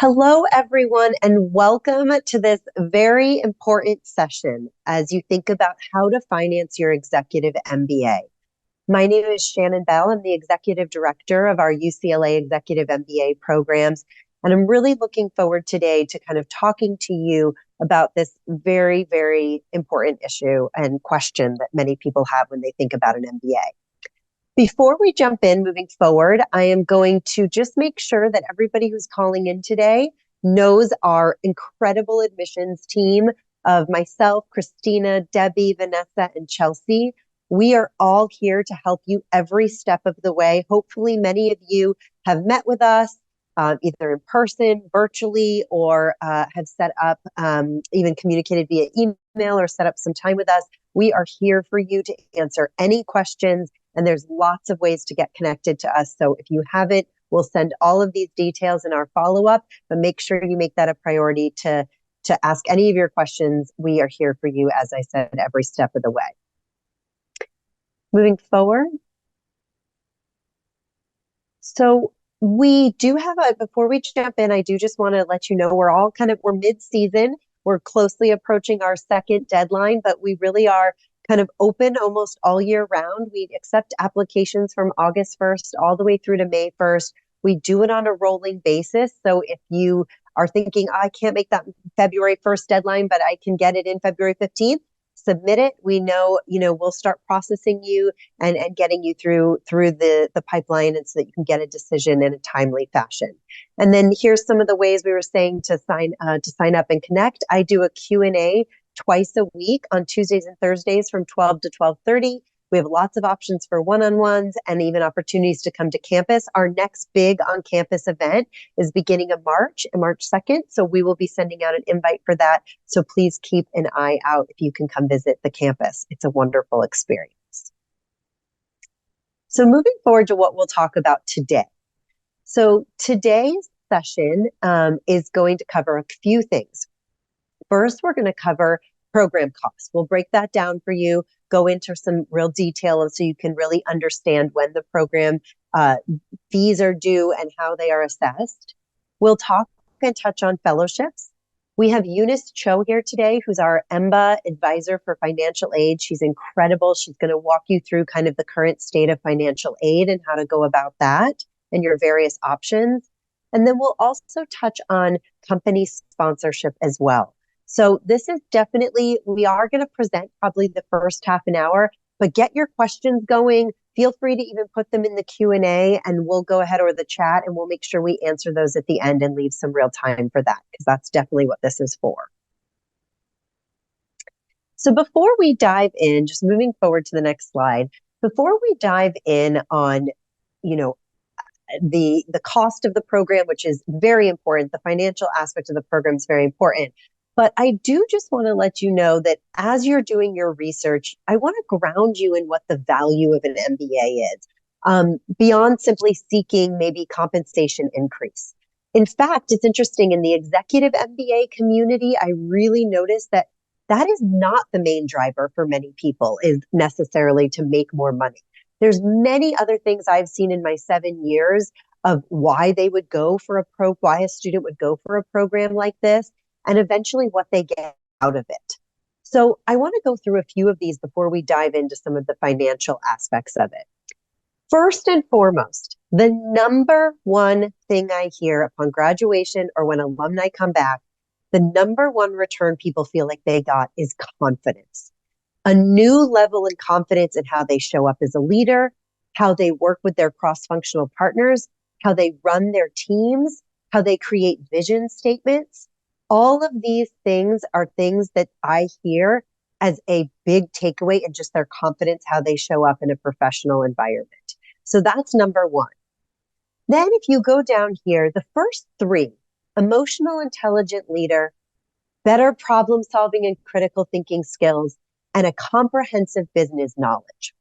Hello, everyone, and welcome to this very important session as you think about how to finance your executive MBA. My name is Shannon Bell. I'm the executive director of our UCLA Executive MBA programs, and I'm really looking forward today to kind of talking to you about this very, very important issue and question that many people have when they think about an MBA. Before we jump in, moving forward, I am going to just make sure that everybody who's calling in today knows our incredible admissions team of myself, Christina, Debbie, Vanessa, and Chelsea. We are all here to help you every step of the way. Hopefully, many of you have met with us either in person, virtually, or have set up, even communicated via email or set up some time with us. We are here for you to answer any questions. And there's lots of ways to get connected to us. So if you haven't, we'll send all of these details in our follow-up, but make sure you make that a priority to ask any of your questions. We are here for you, as I said, every step of the way. Moving forward. So we do have before we jump in, I do just want to let you know we're mid-season. We're closely approaching our second deadline, but we really are kind of open almost all year round. We accept applications from August 1st all the way through to May 1st. We do it on a rolling basis. So if you are thinking, I can't make that February 1st deadline, but I can get it in February 15th, submit it. We know, we'll start processing you and getting you through the pipeline, and so that you can get a decision in a timely fashion. And then here's some of the ways we were saying to sign up and connect. I do a Q&A twice a week on Tuesdays and Thursdays from 12 to 12:30. We have lots of options for one-on-ones and even opportunities to come to campus. Our next big on-campus event is beginning of March 2nd. So we will be sending out an invite for that. So please keep an eye out if you can come visit the campus. It's a wonderful experience. So moving forward to what we'll talk about today. So today's session is going to cover a few things. First, we're going to cover program costs. We'll break that down for you, go into some real detail so you can really understand when the program fees are due and how they are assessed. We'll talk and touch on fellowships. We have Eunice Cho here today, who's our EMBA advisor for financial aid. She's incredible. She's going to walk you through kind of the current state of financial aid and how to go about that and your various options. And then we'll also touch on company sponsorship as well. So this is definitely, we are going to present probably the first half an hour, but get your questions going. Feel free to even put them in the Q&A and we'll go ahead, or the chat, and we'll make sure we answer those at the end and leave some real time for that, because that's definitely what this is for. So before we dive in, just moving forward to the next slide, before we dive in on, the cost of the program, which is very important, the financial aspect of the program is very important. But I do just want to let you know that as you're doing your research, I want to ground you in what the value of an MBA is, beyond simply seeking maybe compensation increase. In fact, it's interesting, in the executive MBA community, I really noticed that is not the main driver for many people, is necessarily to make more money. There's many other things I've seen in my 7 years of why they would go for why a student would go for a program like this, and eventually what they get out of it. So I want to go through a few of these before we dive into some of the financial aspects of it. First and foremost, the number one thing I hear upon graduation or when alumni come back, the number one return people feel like they got is confidence. A new level in confidence in how they show up as a leader, how they work with their cross-functional partners, how they run their teams, how they create vision statements. All of these things are things that I hear as a big takeaway in just their confidence, how they show up in a professional environment. So that's number one. Then if you go down here, the first three, emotional intelligent leader, better problem solving and critical thinking skills, and a comprehensive business knowledge.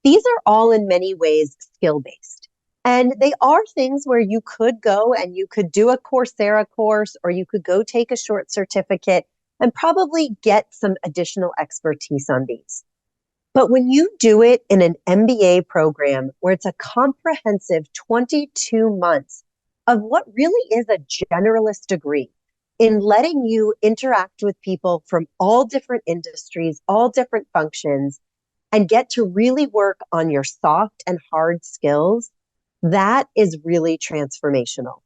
These are all in many ways skill-based. And they are things where you could go and you could do a Coursera course, or you could go take a short certificate and probably get some additional expertise on these. But when you do it in an MBA program where it's a comprehensive 22 months of what really is a generalist degree in letting you interact with people from all different industries, all different functions, and get to really work on your soft and hard skills. That is really transformational.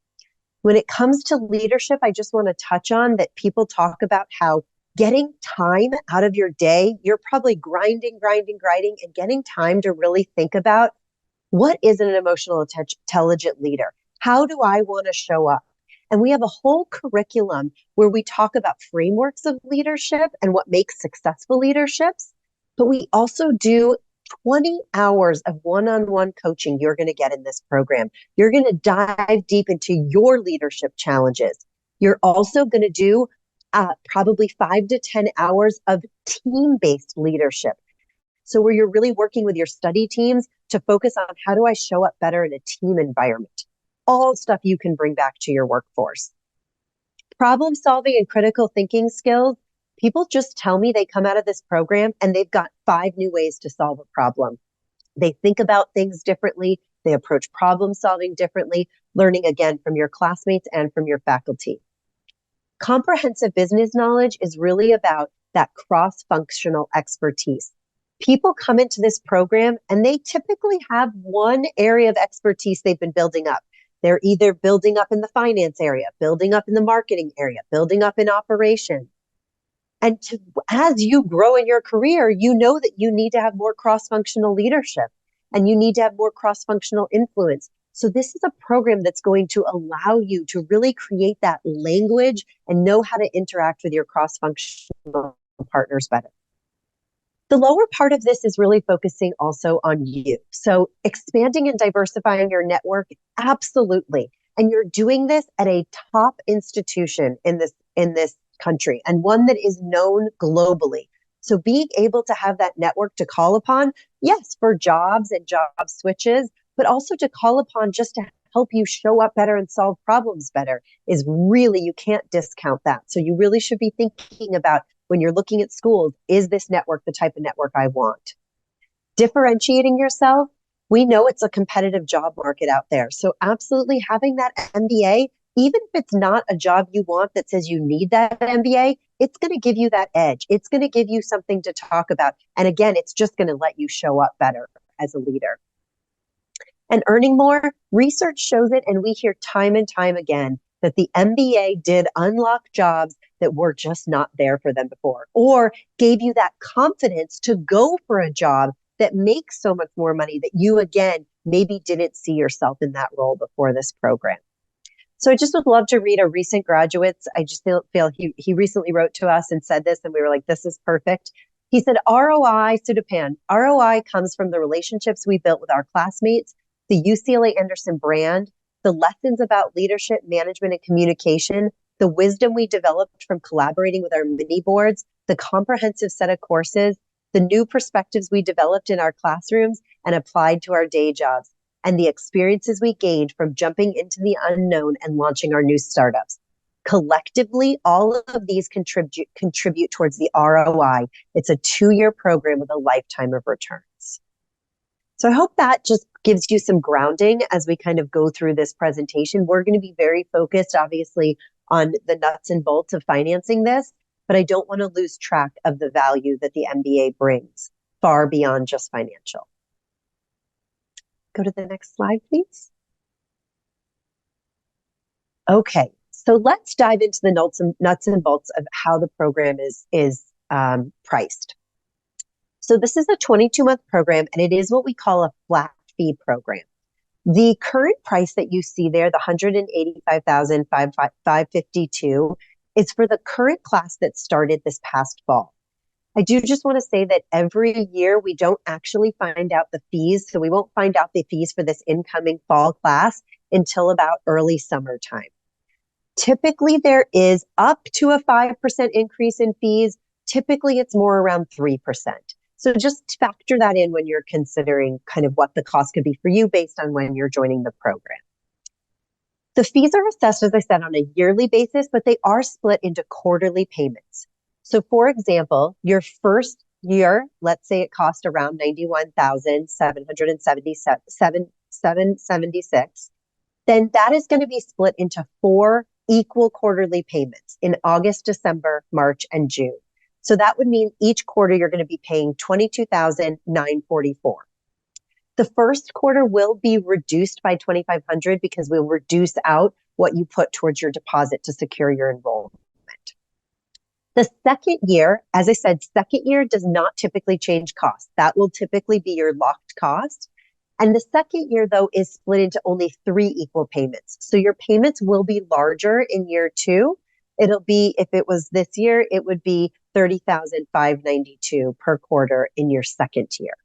When it comes to leadership, I just want to touch on that people talk about how getting time out of your day, you're probably grinding, and getting time to really think about what is an emotional intelligent leader? How do I want to show up? And we have a whole curriculum where we talk about frameworks of leadership and what makes successful leaderships. But we also do 20 hours of one-on-one coaching you're going to get in this program. You're going to dive deep into your leadership challenges. You're also going to do probably 5 to 10 hours of team-based leadership. So where you're really working with your study teams to focus on how do I show up better in a team environment. All stuff you can bring back to your workforce. Problem solving and critical thinking skills. People just tell me they come out of this program and they've got 5 new ways to solve a problem. They think about things differently. They approach problem solving differently, learning again from your classmates and from your faculty. Comprehensive business knowledge is really about that cross-functional expertise. People come into this program and they typically have one area of expertise they've been building up. They're either building up in the finance area, building up in the marketing area, building up in operations. And as you grow in your career, you know that you need to have more cross-functional leadership and you need to have more cross-functional influence. So this is a program that's going to allow you to really create that language and know how to interact with your cross-functional partners better. The lower part of this is really focusing also on you. So expanding and diversifying your network, absolutely. And you're doing this at a top institution in this country and one that is known globally. So being able to have that network to call upon, yes, for jobs and job switches, but also to call upon just to help you show up better and solve problems better is really, you can't discount that. So you really should be thinking about when you're looking at schools, is this network the type of network I want? Differentiating yourself, we know it's a competitive job market out there. So absolutely having that MBA, even if it's not a job you want that says you need that MBA, it's going to give you that edge. It's going to give you something to talk about. And again, it's just going to let you show up better as a leader. And earning more, research shows it, and we hear time and time again that the MBA did unlock jobs that were just not there for them before, or gave you that confidence to go for a job that makes so much more money that you, again, maybe didn't see yourself in that role before this program. So I just would love to read a recent graduate's. I just feel he recently wrote to us and said this, and we were like, this is perfect. He said, ROI, Sudapan, ROI comes from the relationships we built with our classmates, the UCLA Anderson brand, the lessons about leadership, management, and communication, the wisdom we developed from collaborating with our mini boards, the comprehensive set of courses, the new perspectives we developed in our classrooms and applied to our day jobs, and the experiences we gained from jumping into the unknown and launching our new startups. Collectively, all of these contribute towards the ROI. It's a 2-year program with a lifetime of returns. So I hope that just gives you some grounding as we kind of go through this presentation. We're going to be very focused, obviously, on the nuts and bolts of financing this, but I don't want to lose track of the value that the MBA brings far beyond just financial. Go to the next slide, please. Okay, so let's dive into the nuts and bolts of how the program is priced. So this is a 22-month program, and it is what we call a flat fee program. The current price that you see there, the $185,552, is for the current class that started this past fall. I do just want to say that every year we don't actually find out the fees, so we won't find out the fees for this incoming fall class until about early summertime. Typically, there is up to a 5% increase in fees. Typically, it's more around 3%. So just factor that in when you're considering kind of what the cost could be for you based on when you're joining the program. The fees are assessed, as I said, on a yearly basis, but they are split into quarterly payments. So for example, your first year, let's say it cost around $91,776. then that is going to be split into 4 equal quarterly payments in August, December, March, and June. So that would mean each quarter you're going to be paying $22,944. The first quarter will be reduced by $2,500 because we'll reduce out what you put towards your deposit to secure your enrollment. The second year, as I said, second year does not typically change costs. That will typically be your locked cost. And the second year, though, is split into only 3 equal payments. So your payments will be larger in year 2. It'll be, if it was this year, it would be $30,592 per quarter in your second year.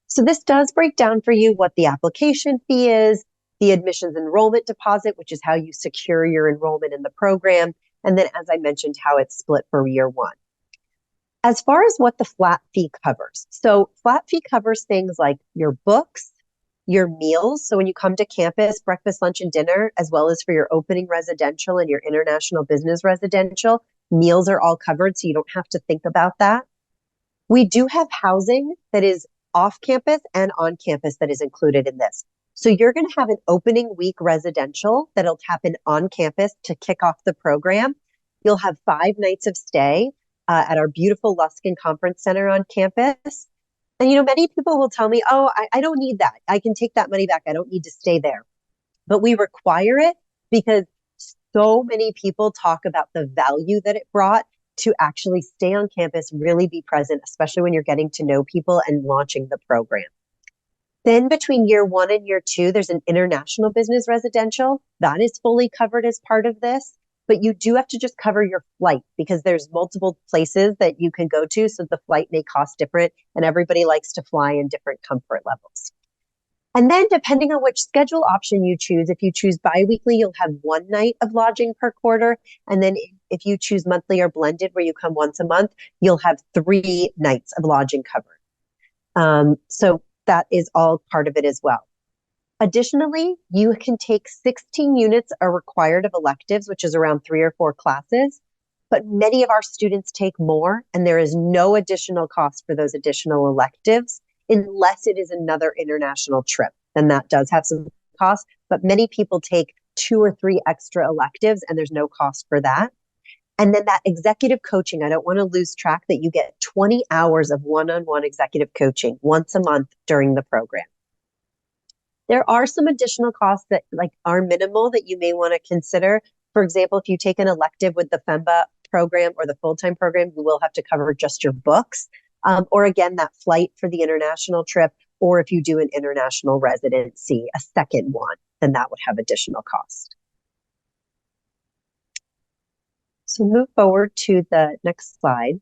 So this does break down for you what the application fee is, the admissions enrollment deposit, which is how you secure your enrollment in the program, and then, as I mentioned, how it's split for year 1. As far as what the flat fee covers, so flat fee covers things like your books, your meals. So when you come to campus, breakfast, lunch, and dinner, as well as for your opening residential and your international business residential, meals are all covered, so you don't have to think about that. We do have housing that is off campus and on campus that is included in this. So you're going to have an opening week residential that'll happen on campus to kick off the program. You'll have 5 nights of stay at our beautiful Luskin Conference Center on campus. And, many people will tell me, oh, I don't need that. I can take that money back. I don't need to stay there. But we require it because so many people talk about the value that it brought to actually stay on campus, really be present, especially when you're getting to know people and launching the program. Then between year 1 and year 2, there's an international business residential. That is fully covered as part of this. But you do have to just cover your flight because there's multiple places that you can go to. So the flight may cost different and everybody likes to fly in different comfort levels. And then depending on which schedule option you choose, if you choose biweekly, you'll have 1 night of lodging per quarter. And then if you choose monthly or blended, where you come once a month, you'll have 3 nights of lodging covered. So that is all part of it as well. Additionally, you can take 16 units are required of electives, which is around 3 or 4 classes, but many of our students take more, and there is no additional cost for those additional electives unless it is another international trip. Then that does have some cost, but many people take 2 or 3 extra electives, and there's no cost for that. And then that executive coaching, I don't want to lose track that you get 20 hours of one-on-one executive coaching once a month during the program. There are some additional costs that are minimal that you may want to consider. For example, if you take an elective with the FEMBA program or the full-time program, you will have to cover just your books. Or again, that flight for the international trip, or if you do an international residency, a second one, then that would have additional cost. So move forward to the next slide.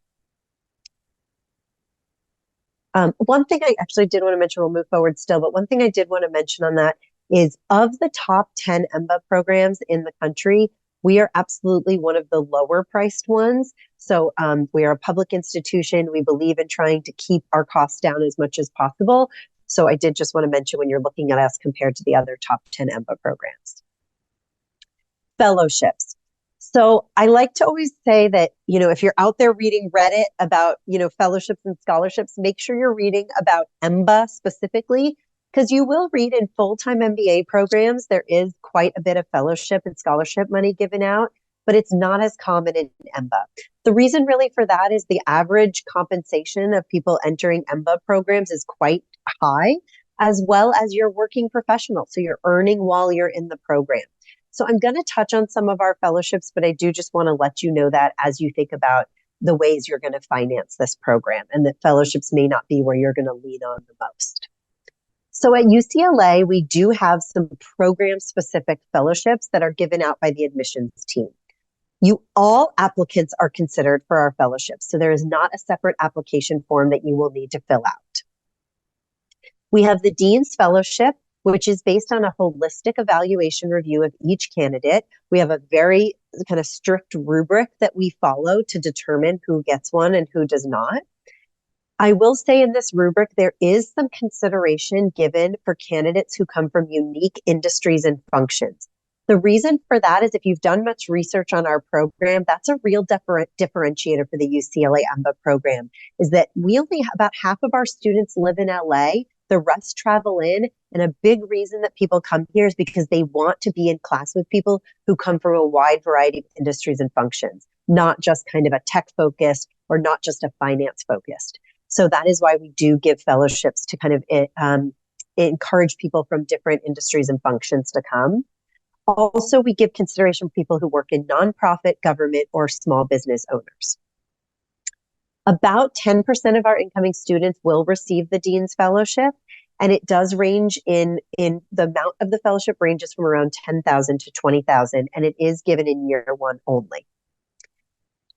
One thing I actually did want to mention, we'll move forward still, but one thing I did want to mention on that is of the top 10 EMBA programs in the country, we are absolutely one of the lower priced ones. So we are a public institution. We believe in trying to keep our costs down as much as possible. So I did just want to mention when you're looking at us compared to the other top 10 EMBA programs. Fellowships. So I like to always say that, if you're out there reading Reddit about, fellowships and scholarships, make sure you're reading about EMBA specifically, because you will read in full-time MBA programs, there is quite a bit of fellowship and scholarship money given out, but it's not as common in EMBA. The reason really for that is the average compensation of people entering EMBA programs is quite high, as well as you're working professional. So you're earning while you're in the program. So I'm going to touch on some of our fellowships, but I do just want to let you know that as you think about the ways you're going to finance this program, and that fellowships may not be where you're going to lean on the most. So at UCLA, we do have some program-specific fellowships that are given out by the admissions team. All applicants are considered for our fellowships, so there is not a separate application form that you will need to fill out. We have the Dean's Fellowship, which is based on a holistic evaluation review of each candidate. We have a very kind of strict rubric that we follow to determine who gets one and who does not. I will say in this rubric, there is some consideration given for candidates who come from unique industries and functions. The reason for that is if you've done much research on our program, that's a real differentiator for the UCLA EMBA program, is that we only about half of our students live in LA, The rest travel in. And a big reason that people come here is because they want to be in class with people who come from a wide variety of industries and functions, not just kind of a tech focused or not just a finance focused. So that is why we do give fellowships to kind of encourage people from different industries and functions to come. Also, we give consideration for people who work in nonprofit, government, or small business owners. About 10% of our incoming students will receive the Dean's Fellowship, and it does range in the amount of the fellowship ranges from around 10,000 to 20,000, and it is given in year one only.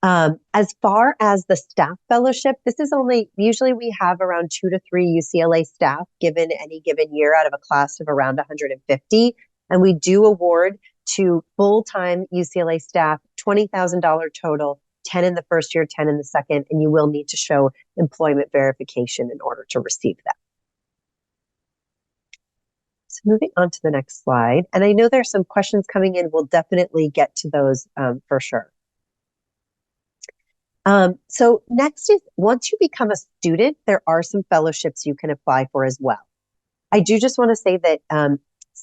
As far as the staff fellowship, this is only, usually we have around 2 to 3 UCLA staff given any given year out of a class of around 150. And we do award to full-time UCLA staff $20,000 total, 10 in the first year, 10 in the second, and you will need to show employment verification in order to receive that. So moving on to the next slide. And I know there's some questions coming in. We'll definitely get to those for sure. So next is, once you become a student, there are some fellowships you can apply for as well. I do just want to say that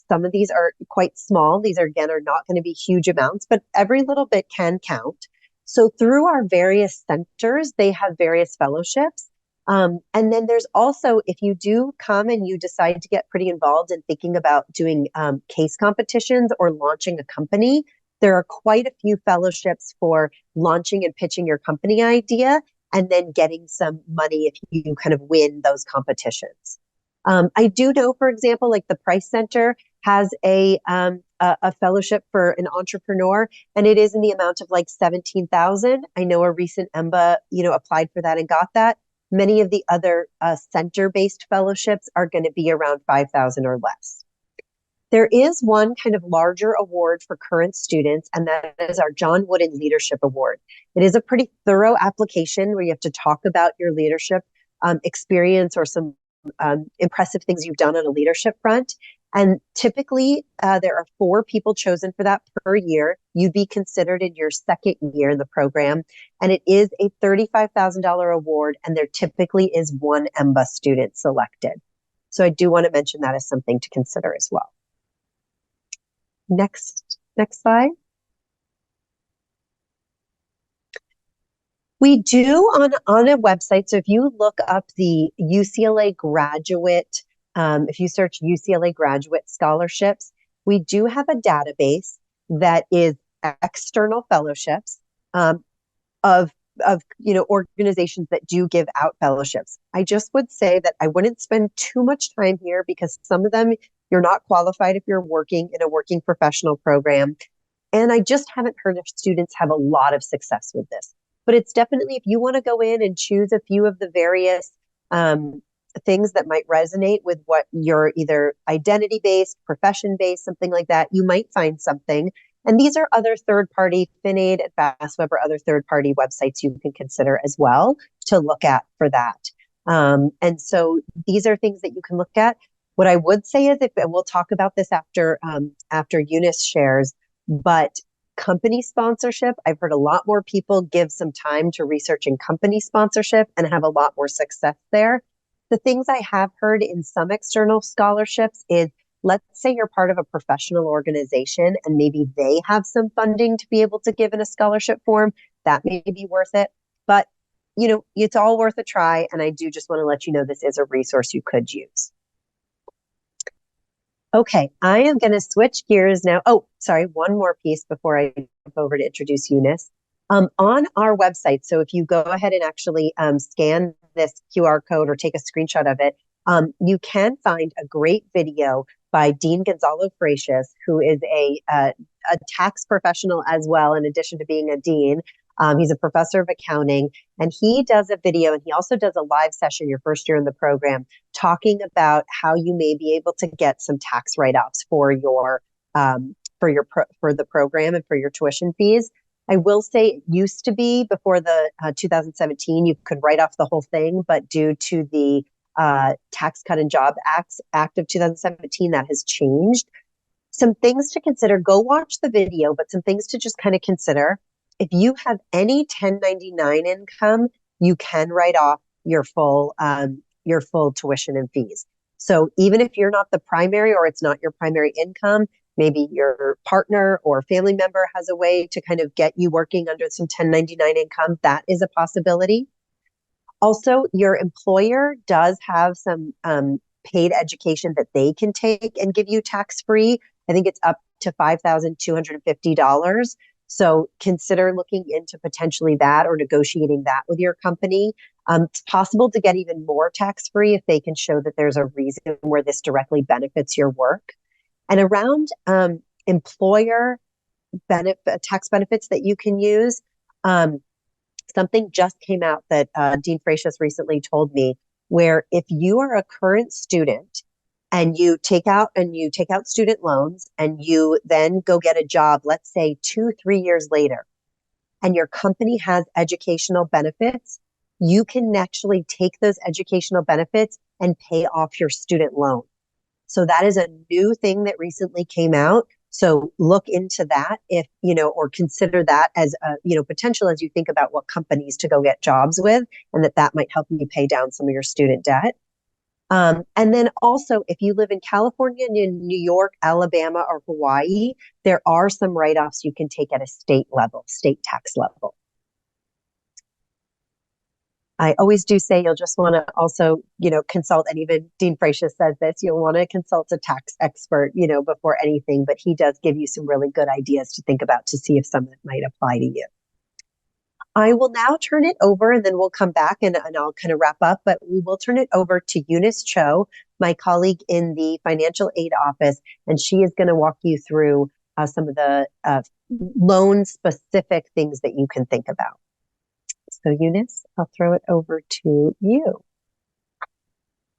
some of these are quite small. These are, again, are not going to be huge amounts, but every little bit can count. So through our various centers, they have various fellowships. And then there's also, if you do come and you decide to get pretty involved in thinking about doing case competitions or launching a company, there are quite a few fellowships for launching and pitching your company idea and then getting some money if you kind of win those competitions. I do know, for example, like the Price Center has a fellowship for an entrepreneur, and it is in the amount of like 17,000. I know a recent EMBA, applied for that and got that. Many of the other center-based fellowships are going to be around 5,000 or less. There is one kind of larger award for current students, and that is our John Wooden Leadership Award. It is a pretty thorough application where you have to talk about your leadership experience or some impressive things you've done on a leadership front. And typically, there are 4 people chosen for that per year. You'd be considered in your second year in the program. And it is a $35,000 award, and there typically is 1 EMBA student selected. So I do want to mention that as something to consider as well. Next slide. We do on a website. So if you look up the UCLA graduate, if you search UCLA graduate scholarships, we do have a database that is external fellowships of organizations that do give out fellowships. I just would say that I wouldn't spend too much time here because some of them you're not qualified if you're working in a working professional program. And I just haven't heard of students have a lot of success with this. But it's definitely, if you want to go in and choose a few of the various things that might resonate with what your either identity-based, profession-based, something like that, you might find something. And these are other third-party, FinAid, FastWeb, or other third-party websites you can consider as well to look at for that. And so these are things that you can look at. What I would say is, and we'll talk about this after Eunice shares, but company sponsorship, I've heard a lot more people give some time to researching company sponsorship and have a lot more success there. The things I have heard in some external scholarships is, let's say you're part of a professional organization and maybe they have some funding to be able to give in a scholarship form. That may be worth it. But, it's all worth a try. And I do just want to let you know this is a resource you could use. Okay, I am going to switch gears now. Oh, sorry, one more piece before I jump over to introduce Eunice. On our website, so if you go ahead and actually scan this QR code or take a screenshot of it, you can find a great video by Dean Gonzalo Freixas, who is a tax professional as well, in addition to being a dean. He's a professor of accounting, and he does a video, and he also does a live session your first year in the program, talking about how you may be able to get some tax write-offs for the program and for your tuition fees. I will say it used to be before the 2017, you could write off the whole thing, but due to the Tax Cut and Job Act of 2017, that has changed. Some things to consider, go watch the video, but some things to just kind of consider. If you have any 1099 income, you can write off your full tuition and fees. So even if you're not the primary or it's not your primary income, maybe your partner or family member has a way to kind of get you working under some 1099 income, that is a possibility. Also, your employer does have some paid education that they can take and give you tax-free. I think it's up to $5,250. So consider looking into potentially that or negotiating that with your company. It's possible to get even more tax-free if they can show that there's a reason where this directly benefits your work. And around employer tax benefits that you can use, something just came out that Dean Frasius recently told me, where if you are a current student and you take out student loans and you then go get a job, let's say 2-3 years later, and your company has educational benefits, you can actually take those educational benefits and pay off your student loan. So that is a new thing that recently came out. So look into that if, or consider that as a, potential as you think about what companies to go get jobs with, and that might help you pay down some of your student debt. And then also, if you live in California, in New York, Alabama, or Hawaii, there are some write-offs you can take at a state level, state tax level. I always do say you'll just want to also, consult, and even Dean Frasius says this, you'll want to consult a tax expert, before anything, but he does give you some really good ideas to think about to see if some of it might apply to you. I will now turn it over and then we'll come back and I'll kind of wrap up, but we will turn it over to Eunice Cho, my colleague in the financial aid office, and she is going to walk you through some of the loan specific things that you can think about. So Eunice, I'll throw it over to you.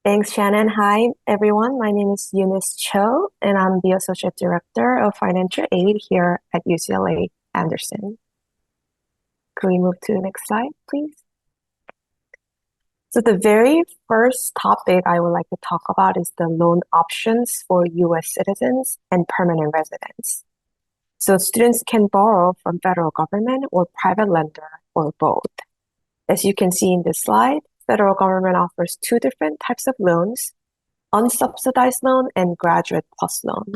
Thanks, Shannon. Hi, everyone. My name is Eunice Cho, and I'm the Associate Director of Financial Aid here at UCLA Anderson. Could we move to the next slide, please? So the very first topic I would like to talk about is the loan options for U.S. citizens and permanent residents. So students can borrow from federal government or private lender or both. As you can see in this slide, federal government offers two different types of loans: unsubsidized loan and graduate plus loan.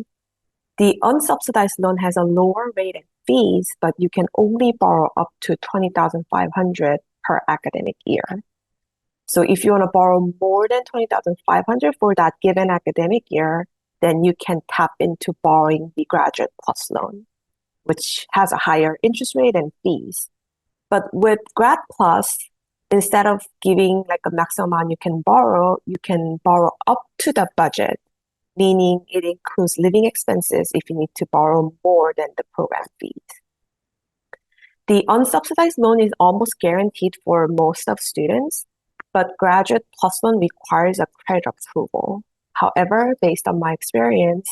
The unsubsidized loan has a lower rate and fees, but you can only borrow up to $20,500 per academic year. So if you want to borrow more than $20,500 for that given academic year, then you can tap into borrowing the graduate plus loan, which has a higher interest rate and fees. But with Grad Plus, instead of giving like a maximum amount you can borrow up to the budget, meaning it includes living expenses if you need to borrow more than the program fees. The unsubsidized loan is almost guaranteed for most of students, but Graduate Plus loan requires a credit approval. However, based on my experience,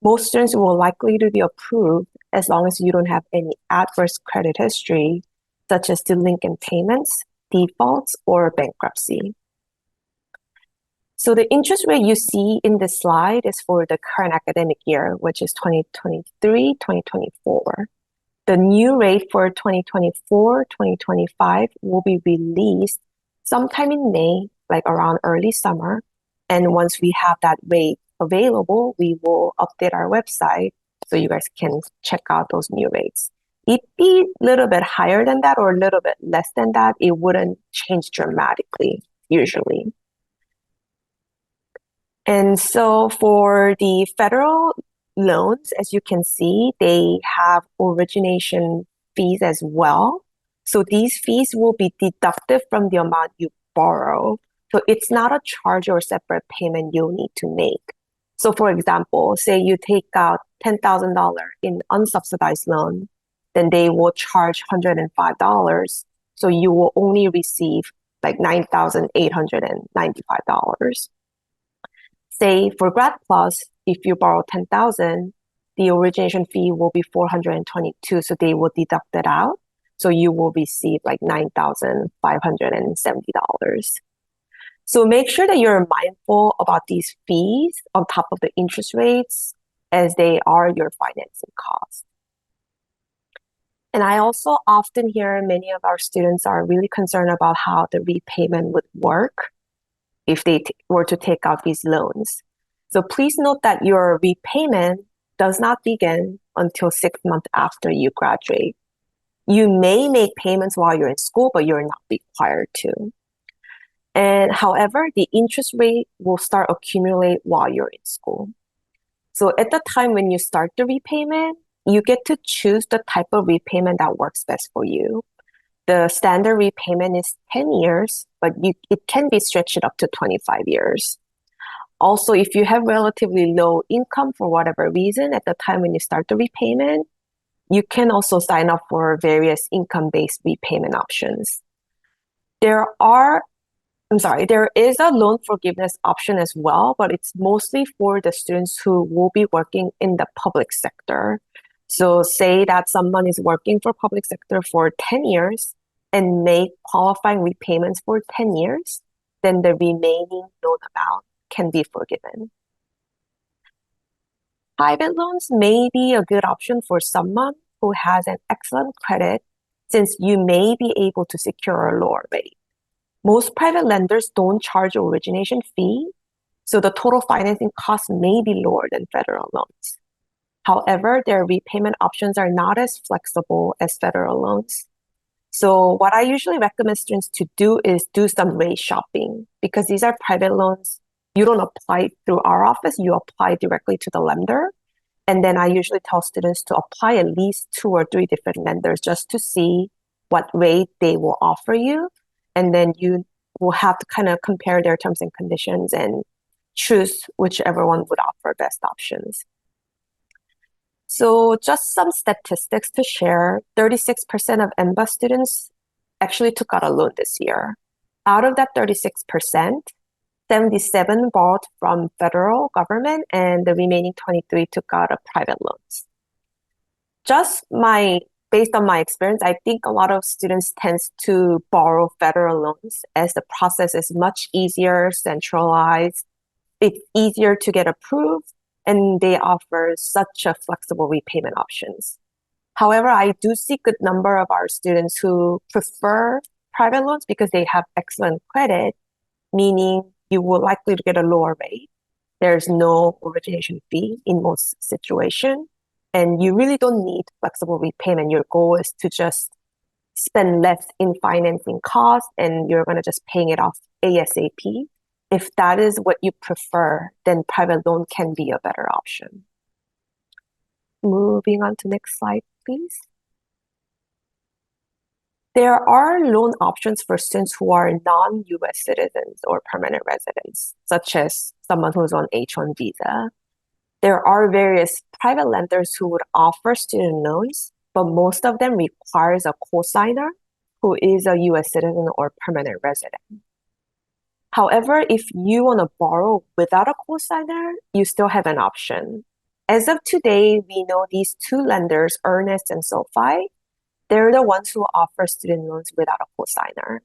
most students will likely to be approved as long as you don't have any adverse credit history, such as delinquent payments, defaults, or bankruptcy. So the interest rate you see in this slide is for the current academic year, which is 2023-2024. The new rate for 2024-2025 will be released sometime in May, like around early summer. And once we have that rate available, we will update our website so you guys can check out those new rates. It'd be a little bit higher than that or a little bit less than that. It wouldn't change dramatically, usually. And so for the federal loans, as you can see, they have origination fees as well. So these fees will be deducted from the amount you borrow. So it's not a charge or separate payment you'll need to make. So for example, say you take out $10,000 in unsubsidized loan, then they will charge $105. So you will only receive like $9,895. Say for Grad Plus, if you borrow $10,000, the origination fee will be $422. So they will deduct it out. So you will receive like $9,570. So make sure that you're mindful about these fees on top of the interest rates, as they are your financing costs. And I also often hear many of our students are really concerned about how the repayment would work. if they were to take out these loans. So please note that your repayment does not begin until 6 months after you graduate. You may make payments while you're in school, but you're not required to. And however, the interest rate will start accumulate while you're in school. So at the time when you start the repayment, you get to choose the type of repayment that works best for you. The standard repayment is 10 years, but it can be stretched up to 25 years. Also, if you have relatively low income for whatever reason at the time when you start the repayment, you can also sign up for various income-based repayment options. There is a loan forgiveness option as well, but it's mostly for the students who will be working in the public sector. So say that someone is working for public sector for 10 years and make qualifying repayments for 10 years, then the remaining loan amount can be forgiven. Private loans may be a good option for someone who has an excellent credit, since you may be able to secure a lower rate. Most private lenders don't charge origination fee, so the total financing cost may be lower than federal loans. However, their repayment options are not as flexible as federal loans. So what I usually recommend students to do is do some rate shopping, because these are private loans. You don't apply through our office, you apply directly to the lender. And then I usually tell students to apply at least 2 or 3 different lenders just to see what rate they will offer you. And then you will have to kind of compare their terms and conditions and choose whichever one would offer best options. So just some statistics to share. 36% of EMBA students actually took out a loan this year. Out of that 36%, 77 borrowed from federal government, and the remaining 23 took out a private loans. Based on my experience, I think a lot of students tend to borrow federal loans as the process is much easier, centralized. It's easier to get approved, and they offer such a flexible repayment options. However, I do see a good number of our students who prefer private loans because they have excellent credit, meaning you will likely to get a lower rate. There's no origination fee in most situations, and you really don't need flexible repayment. Your goal is to just spend less in financing costs, and you're going to just paying it off ASAP. If that is what you prefer, then private loan can be a better option. Moving on to next slide, please. There are loan options for students who are non-U.S. citizens or permanent residents, such as someone who's on H-1 visa. There are various private lenders who would offer student loans, but most of them requires a cosigner who is a U.S. citizen or permanent resident. However, if you want to borrow without a cosigner, you still have an option. As of today, we know these 2 lenders, Earnest and SoFi, they're the ones who offer student loans without a cosigner.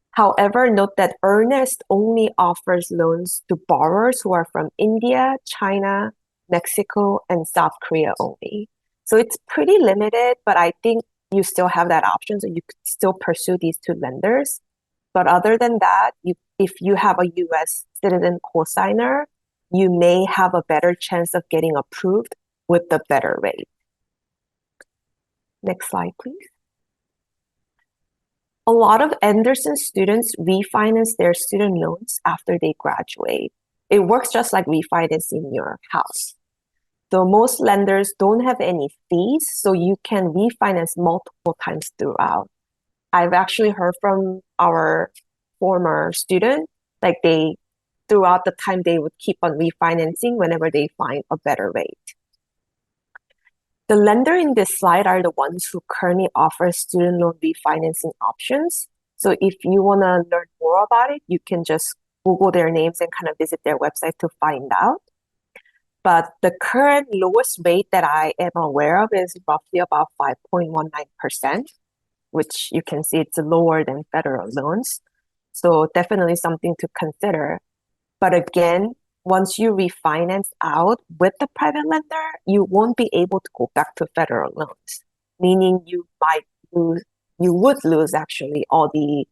However, note that Earnest only offers loans to borrowers who are from India, China, Mexico, and South Korea only. So it's pretty limited, but I think you still have that option, so you could still pursue these 2 lenders. But other than that, if you have a U.S. citizen cosigner, you may have a better chance of getting approved with the better rate. Next slide, please. A lot of Anderson students refinance their student loans after they graduate. It works just like refinancing your house. So most lenders don't have any fees, so you can refinance multiple times throughout. I've actually heard from our former student, like throughout the time they would keep on refinancing whenever they find a better rate. The lender in this slide are the ones who currently offer student loan refinancing options. So if you want to learn more about it, you can just Google their names and kind of visit their website to find out. But the current lowest rate that I am aware of is roughly about 5.19%, which you can see it's lower than federal loans. So definitely something to consider. But again, once you refinance out with the private lender, you won't be able to go back to federal loans, meaning you would lose actually all the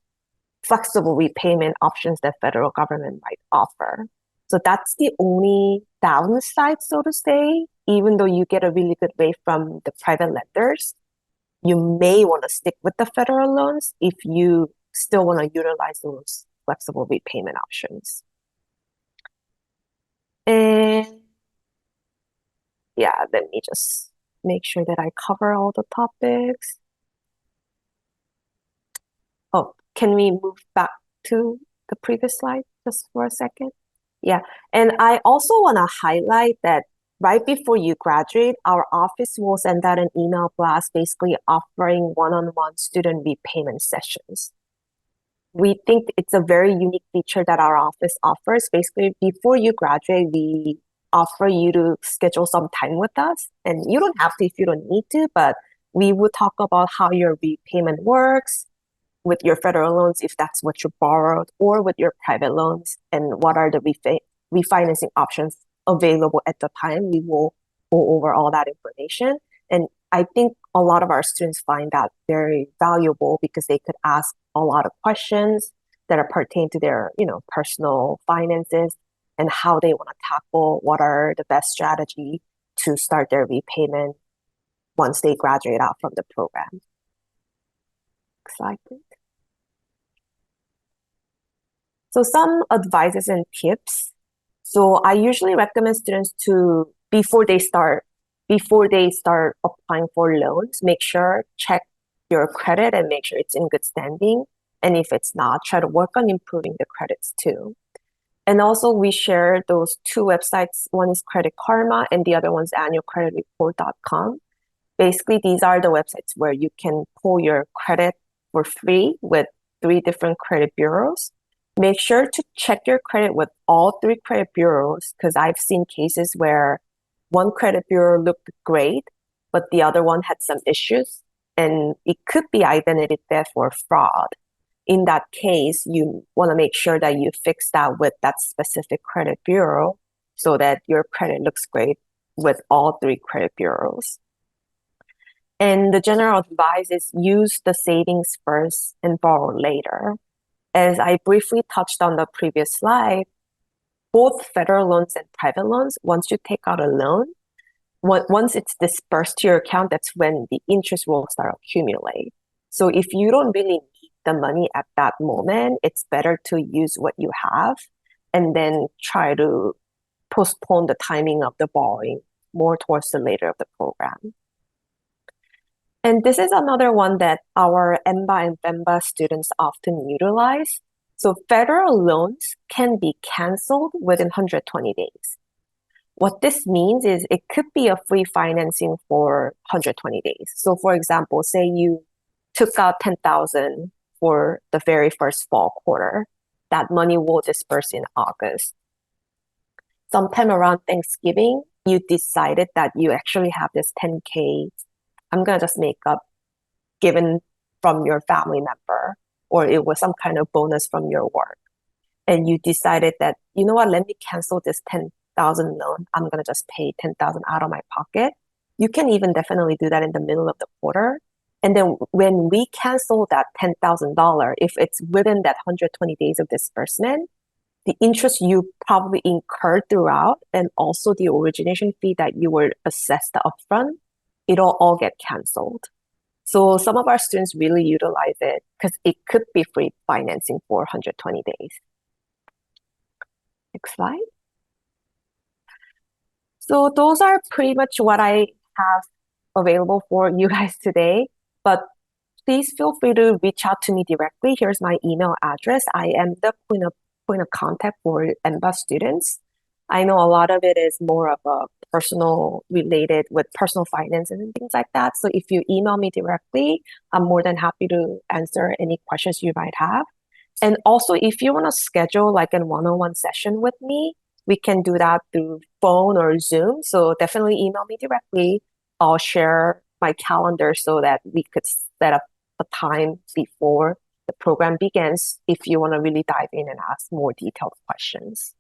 flexible repayment options that federal government might offer. So that's the only downside, so to say. Even though you get a really good rate from the private lenders, you may want to stick with the federal loans if you still want to utilize those flexible repayment options. And yeah, let me just make sure that I cover all the topics. Oh, can we move back to the previous slide just for a second? Yeah, and I also want to highlight that right before you graduate, our office will send out an email blast basically offering one-on-one student repayment sessions. We think it's a very unique feature that our office offers. Basically, before you graduate, we offer you to schedule some time with us. And you don't have to if you don't need to, but we will talk about how your repayment works with your federal loans, if that's what you borrowed, or with your private loans, and what are the refinancing options available at the time. We will go over all that information. And I think a lot of our students find that very valuable because they could ask a lot of questions that are pertain to their, personal finances and how they want to tackle what are the best strategy to start their repayment once they graduate out from the program. Next slide, please. So some advices and tips. So I usually recommend students to, before they start applying for loans, make sure, check your credit and make sure it's in good standing. And if it's not, try to work on improving the credits too. And also we share those two websites. One is Credit Karma and the other one's annualcreditreport.com. Basically, these are the websites where you can pull your credit for free with 3 different credit bureaus. Make sure to check your credit with all 3 credit bureaus because I've seen cases where one credit bureau looked great, but the other one had some issues, and it could be identity theft or fraud. In that case, you want to make sure that you fix that with that specific credit bureau so that your credit looks great with all 3 credit bureaus. And the general advice is use the savings first and borrow later. As I briefly touched on the previous slide, both federal loans and private loans, once you take out a loan, once it's dispersed to your account, that's when the interest will start accumulate. So if you don't really need the money at that moment, it's better to use what you have and then try to postpone the timing of the borrowing more towards the later of the program. And this is another one that our EMBA and FEMBA students often utilize. So federal loans can be canceled within 120 days. What this means is it could be a free financing for 120 days. So for example, say you took out $10,000 for the very first fall quarter. That money will disperse in August. Sometime around Thanksgiving, you decided that you actually have this 10K, I'm going to just make up, given from your family member, or it was some kind of bonus from your work. And you decided that, you know what, let me cancel this 10,000 loan. I'm going to just pay 10,000 out of my pocket. You can even definitely do that in the middle of the quarter. And then when we cancel that $10,000, if it's within that 120 days of disbursement, the interest you probably incurred throughout and also the origination fee that you were assessed upfront, it'll all get canceled. So some of our students really utilize it because it could be free financing for 120 days. Next slide. So those are pretty much what I have available for you guys today, but please feel free to reach out to me directly. Here's my email address. I am the point of contact for EMBA students. I know a lot of it is more of a personal related with personal finances and things like that. So if you email me directly, I'm more than happy to answer any questions you might have. And also, if you want to schedule like a one-on-one session with me, we can do that through phone or Zoom. So definitely email me directly. I'll share my calendar so that we could set up a time before the program begins if you want to really dive in and ask more detailed questions.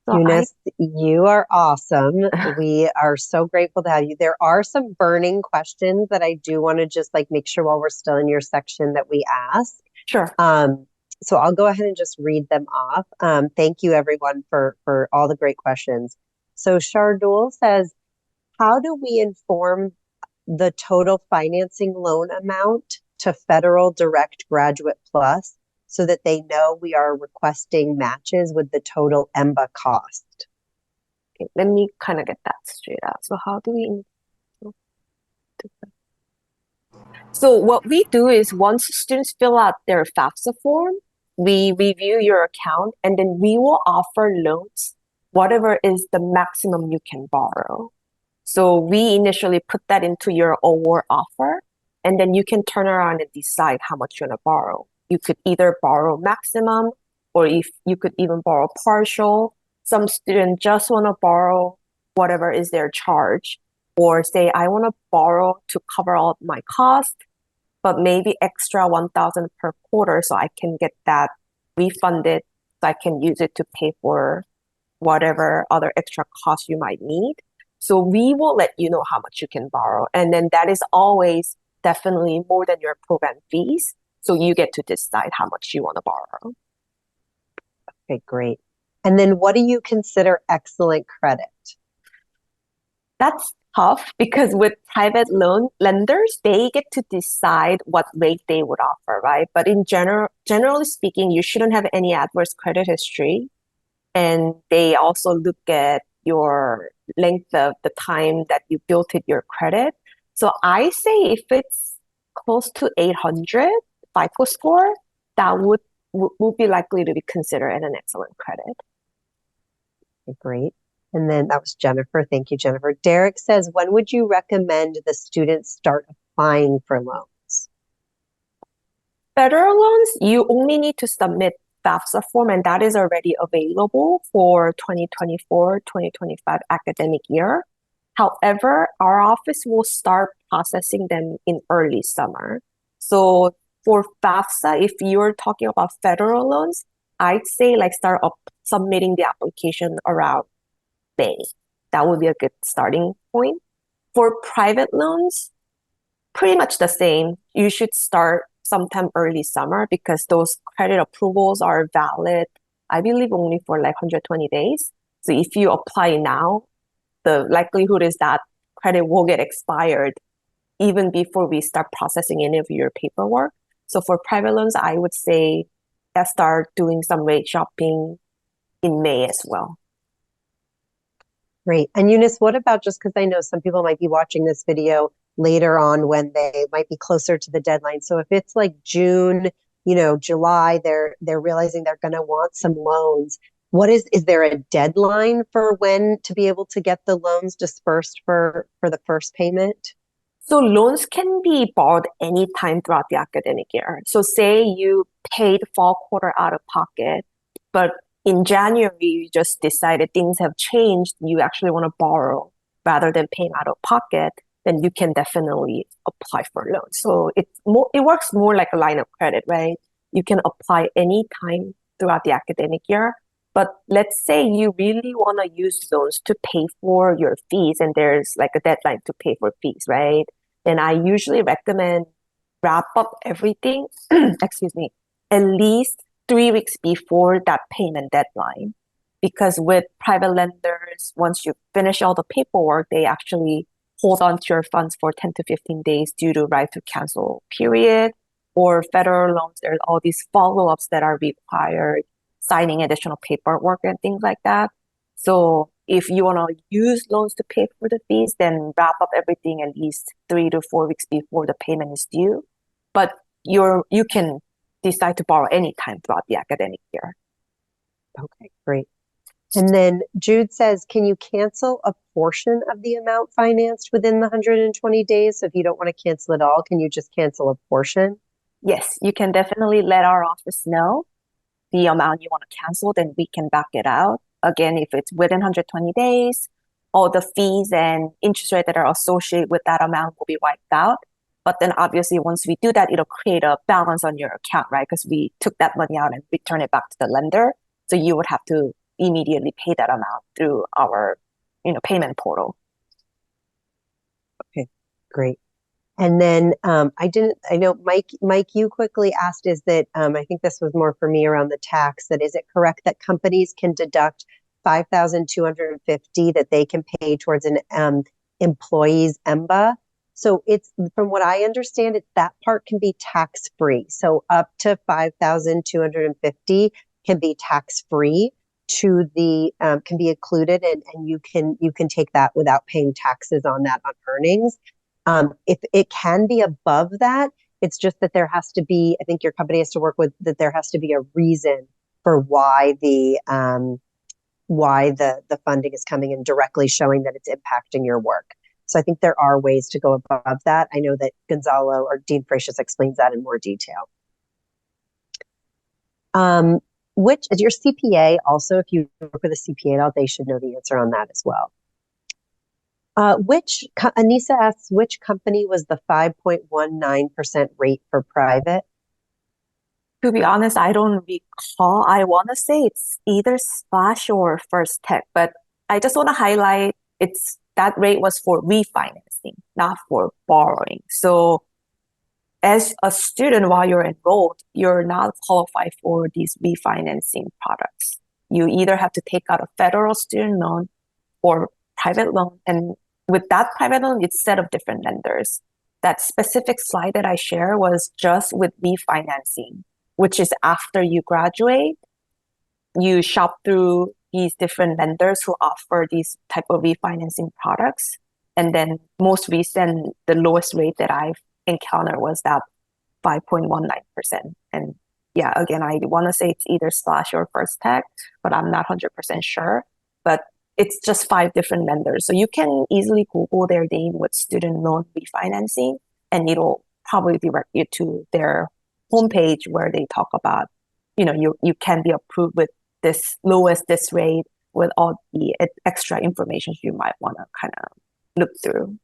So Eunice, you are awesome. We are so grateful to have you. There are some burning questions that I do want to just like make sure while we're still in your section that we ask. Sure. So I'll go ahead and just read them off. Thank you everyone for all the great questions. So Shardul says, how do we inform the total financing loan amount to Federal Direct Graduate Plus so that they know we are requesting matches with the total EMBA cost? Okay, let me kind of get that straight out. So how do we? So what we do is once students fill out their FAFSA form, we review your account and then we will offer loans, whatever is the maximum you can borrow. So we initially put that into your award offer, and then you can turn around and decide how much you want to borrow. You could either borrow maximum, or if you could even borrow partial. Some students just want to borrow whatever is their charge, or say, I want to borrow to cover all my costs, but maybe extra 1,000 per quarter so I can get that refunded so I can use it to pay for whatever other extra costs you might need. So we will let you know how much you can borrow. And then that is always definitely more than your program fees. So you get to decide how much you want to borrow. Okay, great. And then what do you consider excellent credit? That's tough because with private loan lenders, they get to decide what rate they would offer, right? But in generally speaking, you shouldn't have any adverse credit history. And they also look at your length of the time that you built it, your credit. So I say if it's close to 800 FICO score, that would be likely to be considered an excellent credit. Okay, great. And then that was Jennifer. Thank you, Jennifer. Derek says, when would you recommend the students start applying for loans? Federal loans, you only need to submit FAFSA form, and that is already available for 2024-2025 academic year. However, our office will start processing them in early summer. So for FAFSA, if you're talking about federal loans, I'd say like start up submitting the application around May. That would be a good starting point. For private loans, pretty much the same. You should start sometime early summer because those credit approvals are valid, I believe, only for like 120 days. So if you apply now, the likelihood is that credit will get expired even before we start processing any of your paperwork. So for private loans, I would say start doing some rate shopping in May as well. Great. And Eunice, what about, just because I know some people might be watching this video later on when they might be closer to the deadline. So if it's like June, July, they're realizing they're going to want some loans. Is there a deadline for when to be able to get the loans dispersed for the first payment? So loans can be borrowed anytime throughout the academic year. So say you paid fall quarter out of pocket, but in January, you just decided things have changed. You actually want to borrow rather than paying out of pocket, then you can definitely apply for loans. So it works more like a line of credit, right? You can apply anytime throughout the academic year. But let's say you really want to use loans to pay for your fees and there's like a deadline to pay for fees, right? Then I usually recommend wrap up everything, excuse me, at least 3 weeks before that payment deadline. Because with private lenders, once you finish all the paperwork, they actually hold on to your funds for 10 to 15 days due to right to cancel period. Or federal loans, there's all these follow-ups that are required, signing additional paperwork and things like that. So if you want to use loans to pay for the fees, then wrap up everything at least 3 to 4 weeks before the payment is due. But you can decide to borrow anytime throughout the academic year. Okay, great. And then Jude says, can you cancel a portion of the amount financed within the 120 days? So if you don't want to cancel it all, can you just cancel a portion? Yes, you can definitely let our office know the amount you want to cancel, then we can back it out. Again, if it's within 120 days, all the fees and interest rate that are associated with that amount will be wiped out. But then obviously once we do that, it'll create a balance on your account, right? Because we took that money out and return it back to the lender. So you would have to immediately pay that amount through our payment portal. Okay, great. And then I know Mike, you quickly asked, is that, I think this was more for me around the tax, that is it correct that companies can deduct 5,250 that they can pay towards an employee's EMBA? So it's, from what I understand, it's that part can be tax free. So up to 5,250 can be tax free to the can be included, and you can take that without paying taxes on that on earnings. If it can be above that, it's just that there has to be, I think your company has to work with that. There has to be a reason for why the funding is coming in, directly showing that it's impacting your work. So I think there are ways to go above that. I know that Gonzalo or Dean Frasius explains that in more detail. Which is your CPA also? If you work with a CPA at all, they should know the answer on that as well. Anissa asks, which company was the 5.19% rate for private? To be honest, I don't recall. I want to say it's either Splash or First Tech, but I just want to highlight that rate was for refinancing, not for borrowing. So as a student, while you're enrolled, you're not qualified for these refinancing products. You either have to take out a federal student loan or private loan. And with that private loan, it's a set of different lenders. That specific slide that I share was just with refinancing, which is after you graduate, you shop through these different lenders who offer these type of refinancing products. And then most recent, the lowest rate that I've encountered was that 5.19%. And yeah, again, I want to say it's either Splash or First Tech, but I'm not 100% sure. But it's just 5 different lenders. So you can easily Google their name with student loan refinancing, and it'll probably direct you to their homepage where they talk about, you can be approved with this rate with all the extra information you might want to kind of look through.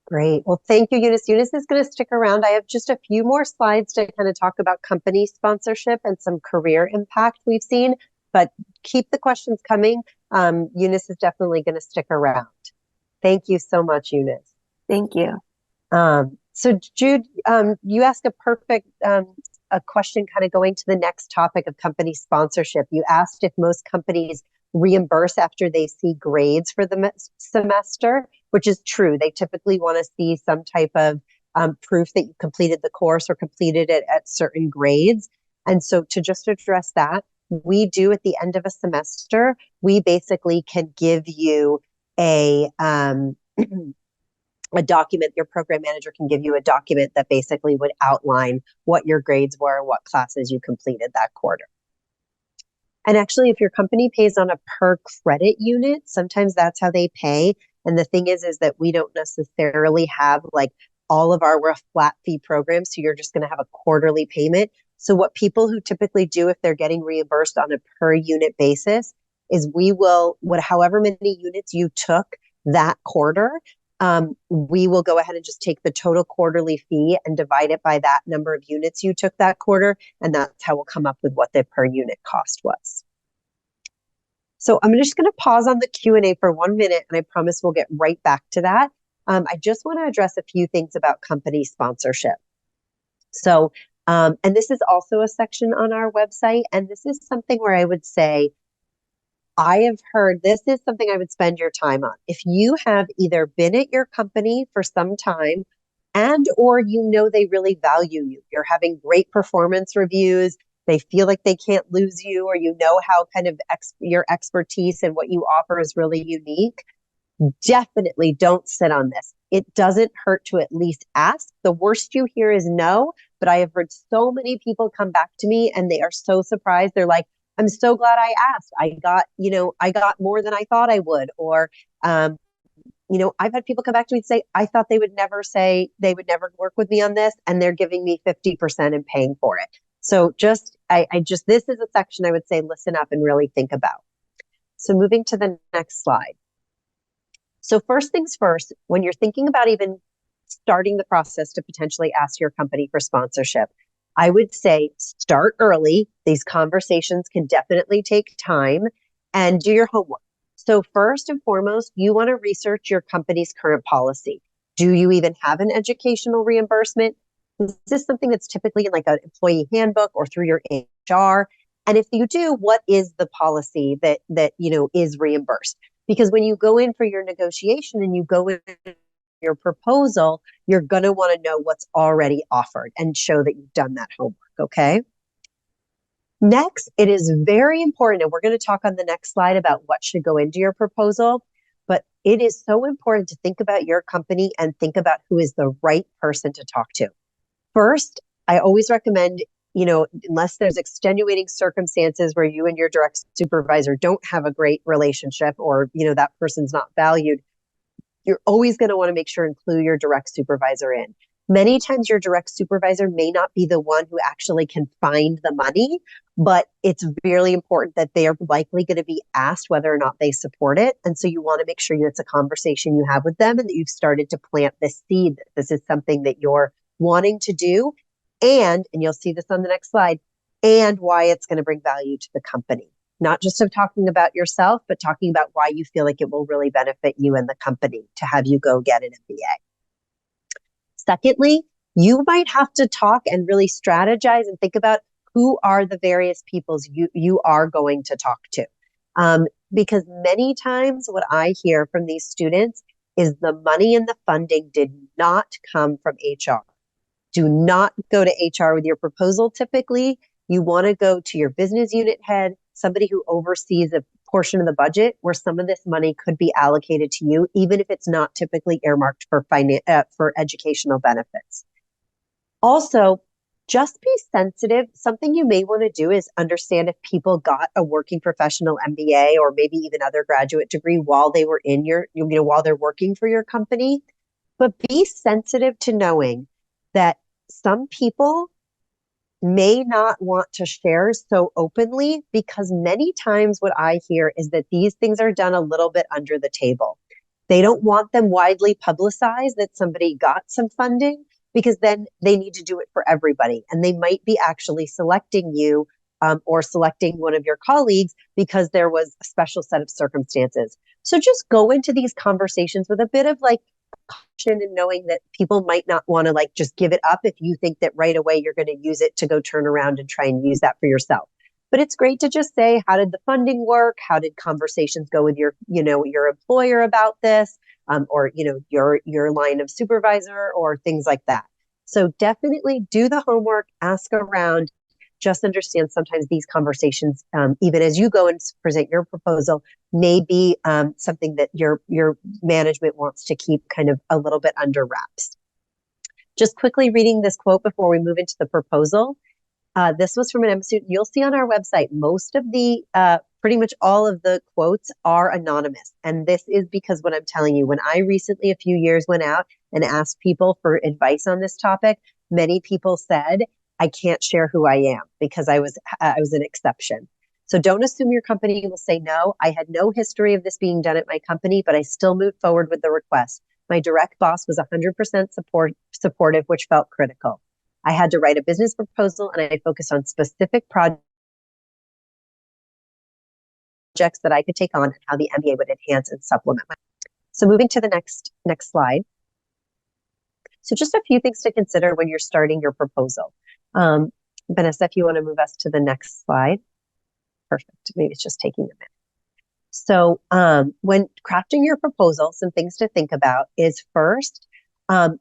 Great. Well, thank you, Eunice. Eunice is going to stick around. I have just a few more slides to kind of talk about company sponsorship and some career impact we've seen, but keep the questions coming. Eunice is definitely going to stick around. Thank you so much, Eunice. Thank you. So Jude, you asked a perfect a question kind of going to the next topic of company sponsorship. You asked if most companies reimburse after they see grades for the semester, which is true. They typically want to see some type of proof that you completed the course or completed it at certain grades. And so to just address that, we do at the end of a semester, we basically can give you a document. Your program manager can give you a document that basically would outline what your grades were and what classes you completed that quarter. And actually, if your company pays on a per credit unit, sometimes that's how they pay. And the thing is that we don't necessarily have like all of our flat fee programs. So you're just going to have a quarterly payment. So what people who typically do if they're getting reimbursed on a per unit basis is however many units you took that quarter, we will go ahead and just take the total quarterly fee and divide it by that number of units you took that quarter. And that's how we'll come up with what the per unit cost was. So I'm just going to pause on the Q&A for 1 minute, and I promise we'll get right back to that. I just want to address a few things about company sponsorship. So, and this is also a section on our website, and this is something where I would say, I have heard this is something I would spend your time on. If you have either been at your company for some time or they really value you, you're having great performance reviews, they feel like they can't lose you, or how kind of your expertise and what you offer is really unique, definitely don't sit on this. It doesn't hurt to at least ask. The worst you hear is no, but I have heard so many people come back to me and they are so surprised. They're like, I'm so glad I asked. I got more than I thought I would. Or, I've had people come back to me and say, I thought they would never work with me on this. And they're giving me 50% and paying for it. So this is a section I would say, listen up and really think about. So moving to the next slide. So first things first, when you're thinking about even starting the process to potentially ask your company for sponsorship, I would say start early. These conversations can definitely take time, and do your homework. So first and foremost, you want to research your company's current policy. Do you even have an educational reimbursement? Is this something that's typically in like an employee handbook or through your HR? And if you do, what is the policy that is reimbursed? Because when you go in for your negotiation and you go in your proposal, you're going to want to know what's already offered and show that you've done that homework, okay? Next, it is very important, and we're going to talk on the next slide about what should go into your proposal, but it is so important to think about your company and think about who is the right person to talk to. First, I always recommend, unless there's extenuating circumstances where you and your direct supervisor don't have a great relationship or, that person's not valued, you're always going to want to make sure include your direct supervisor in. Many times your direct supervisor may not be the one who actually can find the money, but it's really important that they are likely going to be asked whether or not they support it. And so you want to make sure it's a conversation you have with them and that you've started to plant the seed that this is something that you're wanting to do. And you'll see this on the next slide, and why it's going to bring value to the company. Not just of talking about yourself, but talking about why you feel like it will really benefit you and the company to have you go get an MBA. Secondly, you might have to talk and really strategize and think about who are the various peoples you are going to talk to. Because many times what I hear from these students is the money and the funding did not come from HR. Do not go to HR with your proposal typically. You want to go to your business unit head, somebody who oversees a portion of the budget where some of this money could be allocated to you, even if it's not typically earmarked for educational benefits. Also, just be sensitive. Something you may want to do is understand if people got a working professional MBA or maybe even other graduate degree while they were in while they're working for your company. But be sensitive to knowing that some people may not want to share so openly, because many times what I hear is that these things are done a little bit under the table. They don't want them widely publicized that somebody got some funding, because then they need to do it for everybody. And they might be actually selecting you or selecting one of your colleagues because there was a special set of circumstances. So just go into these conversations with a bit of caution and knowing that people might not want to just give it up if you think that right away you're going to use it to go turn around and try and use that for yourself. But it's great to just say, how did the funding work? How did conversations go with your employer about this? Or your line of supervisor or things like that. So definitely do the homework, ask around. Just understand sometimes these conversations, even as you go and present your proposal, may be something that your management wants to keep kind of a little bit under wraps. Just quickly reading this quote before we move into the proposal. This was from an MBA student. You'll see on our website, most of the, pretty much all of the quotes are anonymous. And this is because what I'm telling you, when I recently, a few years, went out and asked people for advice on this topic, many people said, I can't share who I am because I was an exception. So don't assume your company will say no. I had no history of this being done at my company, but I still moved forward with the request. My direct boss was 100% supportive, which felt critical. I had to write a business proposal and I focused on specific projects that I could take on and how the MBA would enhance and supplement my. So moving to the next slide. So just a few things to consider when you're starting your proposal. Vanessa, if you want to move us to the next slide. Perfect. Maybe it's just taking a minute. So when crafting your proposal, some things to think about is first,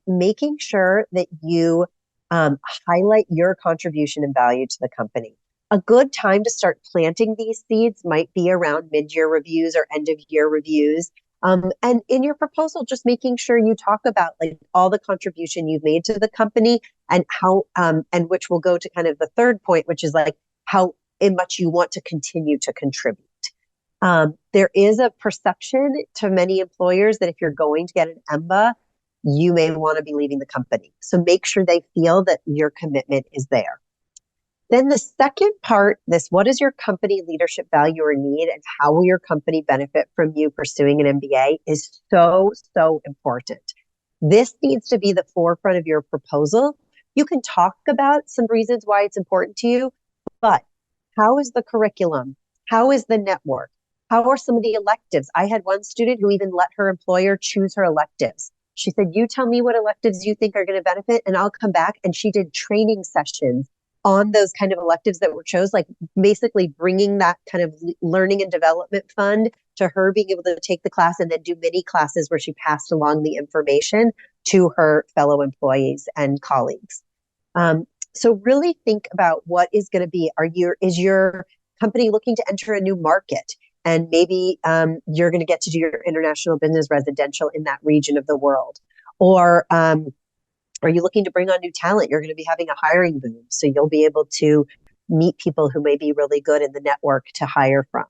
making sure that you highlight your contribution and value to the company. A good time to start planting these seeds might be around mid-year reviews or end-of-year reviews. And in your proposal, just making sure you talk about all the contribution you've made to the company and how, and which will go to kind of the third point, which is how much you want to continue to contribute. There is a perception to many employers that if you're going to get an EMBA, you may want to be leaving the company. So make sure they feel that your commitment is there. Then the second part, what is your company leadership value or need and how will your company benefit from you pursuing an MBA is so, so important. This needs to be the forefront of your proposal. You can talk about some reasons why it's important to you, but how is the curriculum? How is the network? How are some of the electives? I had one student who even let her employer choose her electives. She said, you tell me what electives you think are going to benefit, and I'll come back. And she did training sessions on those kind of electives that were chose, like basically bringing that kind of learning and development fund to her being able to take the class and then do mini classes where she passed along the information to her fellow employees and colleagues. So really think about what is going to be, is your company looking to enter a new market? And maybe you're going to get to do your international business residential in that region of the world. Or are you looking to bring on new talent? You're going to be having a hiring boom. So you'll be able to meet people who may be really good in the network to hire from.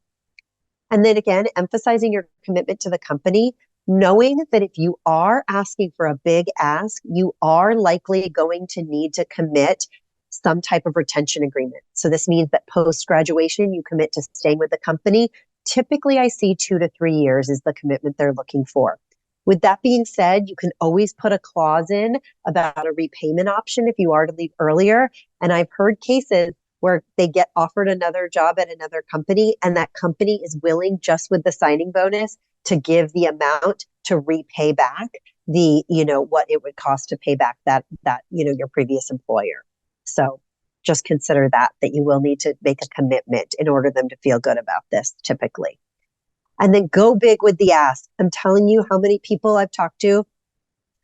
And then again, emphasizing your commitment to the company, knowing that if you are asking for a big ask, you are likely going to need to commit some type of retention agreement. So this means that post-graduation, you commit to staying with the company. Typically, I see 2 to 3 years is the commitment they're looking for. With that being said, you can always put a clause in about a repayment option if you are to leave earlier. And I've heard cases where they get offered another job at another company, and that company is willing, just with the signing bonus, to give the amount to repay back the, what it would cost to pay back that, your previous employer. So just consider that you will need to make a commitment in order for them to feel good about this typically. And then go big with the ask. I'm telling you how many people I've talked to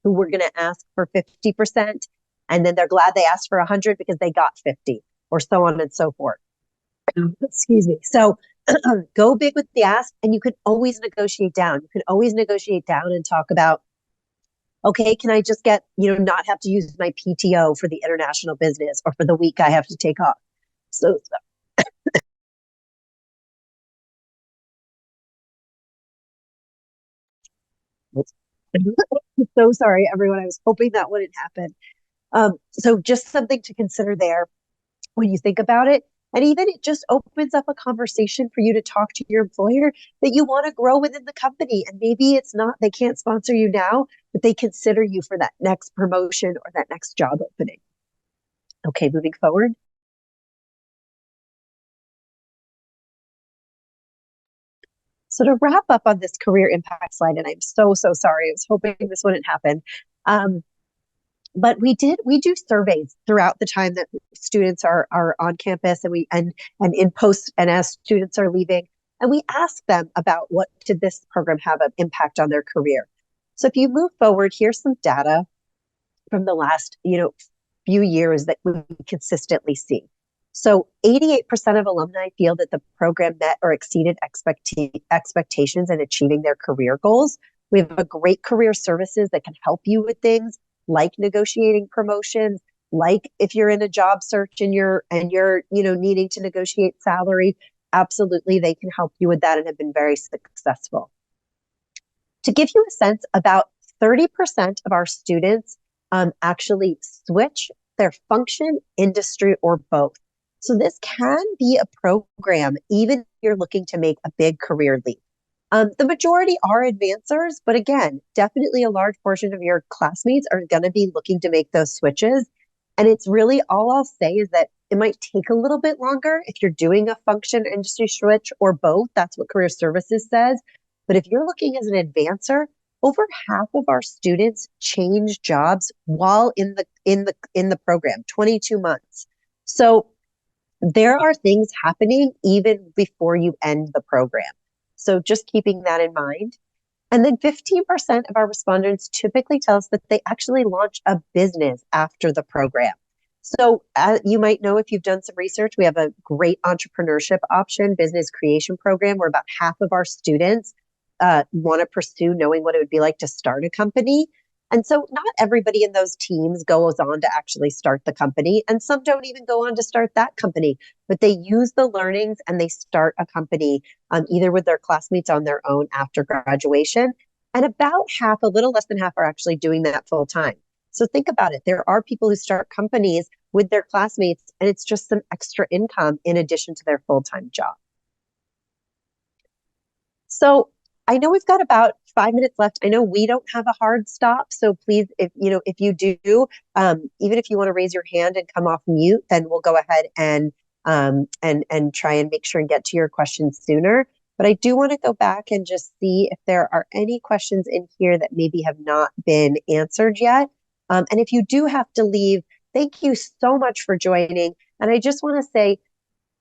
who were going to ask for 50%, and then they're glad they asked for 100 because they got 50, or so on and so forth. Excuse me. So go big with the ask, and you can always negotiate down. You can always negotiate down and talk about, okay, can I just get, not have to use my PTO for the international business or for the week I have to take off. So so sorry, everyone. I was hoping that wouldn't happen. So just something to consider there when you think about it. And even it just opens up a conversation for you to talk to your employer that you want to grow within the company. And maybe it's not, they can't sponsor you now, but they consider you for that next promotion or that next job opening. Okay, moving forward. So to wrap up on this career impact slide, and I'm so sorry, I was hoping this wouldn't happen. But we do surveys throughout the time that students are on campus, and in post, and as students are leaving, and we ask them about what did this program have an impact on their career. So if you move forward, here's some data from the last few years that we consistently see. So 88% of alumni feel that the program met or exceeded expectations in achieving their career goals. We have a great career services that can help you with things like negotiating promotions, like if you're in a job search and you're needing to negotiate salary, absolutely they can help you with that and have been very successful. To give you a sense, about 30% of our students actually switch their function, industry, or both. So this can be a program, even if you're looking to make a big career leap. The majority are advancers, but again, definitely a large portion of your classmates are going to be looking to make those switches. And it's really, all I'll say is that it might take a little bit longer if you're doing a function, industry switch, or both. That's what career services says. But if you're looking as an advancer, over half of our students change jobs while in the program, 22 months. So there are things happening even before you end the program. So just keeping that in mind. And then 15% of our respondents typically tell us that they actually launch a business after the program. So you might know, if you've done some research, we have a great entrepreneurship option, business creation program, where about half of our students want to pursue knowing what it would be like to start a company. And so not everybody in those teams goes on to actually start the company, and some don't even go on to start that company, but they use the learnings and they start a company either with their classmates on their own after graduation. And about half, a little less than half, are actually doing that full time. So think about it. There are people who start companies with their classmates, and it's just some extra income in addition to their full-time job. So I know we've got about 5 minutes left. I know we don't have a hard stop. So please, if you do, even if you want to raise your hand and come off mute, then we'll go ahead and try and make sure and get to your questions sooner. But I do want to go back and just see if there are any questions in here that maybe have not been answered yet. And if you do have to leave, thank you so much for joining. And I just want to say,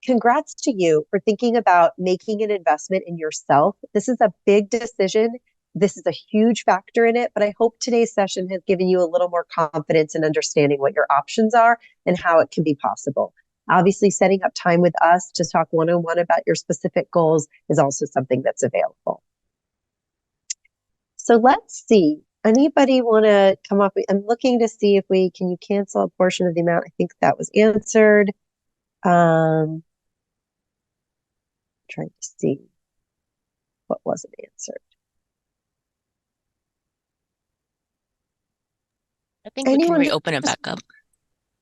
congrats to you for thinking about making an investment in yourself. This is a big decision. This is a huge factor in it, but I hope today's session has given you a little more confidence in understanding what your options are and how it can be possible. Obviously, setting up time with us to talk one-on-one about your specific goals is also something that's available. So let's see. Anybody want to come up? I'm looking to see if can you cancel a portion of the amount? I think that was answered. Trying to see what wasn't answered. I think we can reopen it back up.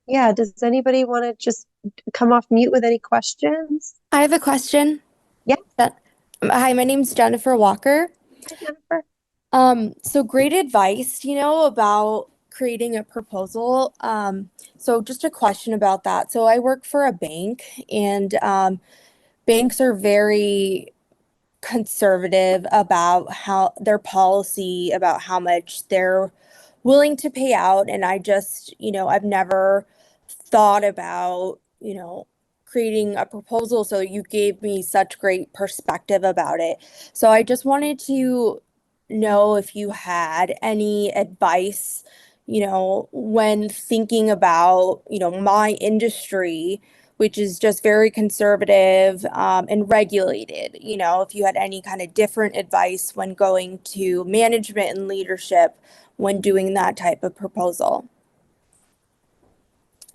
Yeah, does anybody want to just come off mute with any questions? I have a question. Yeah. Hi, my name's Jennifer Walker. Hi, Jennifer. So great advice, about creating a proposal. So just a question about that. So I work for a bank, and banks are very conservative about how their policy about how much they're willing to pay out. And I just, I've never thought about, creating a proposal. So you gave me such great perspective about it. So I just wanted to know if you had any advice, when thinking about, my industry, which is just very conservative and regulated. If you had any kind of different advice when going to management and leadership when doing that type of proposal.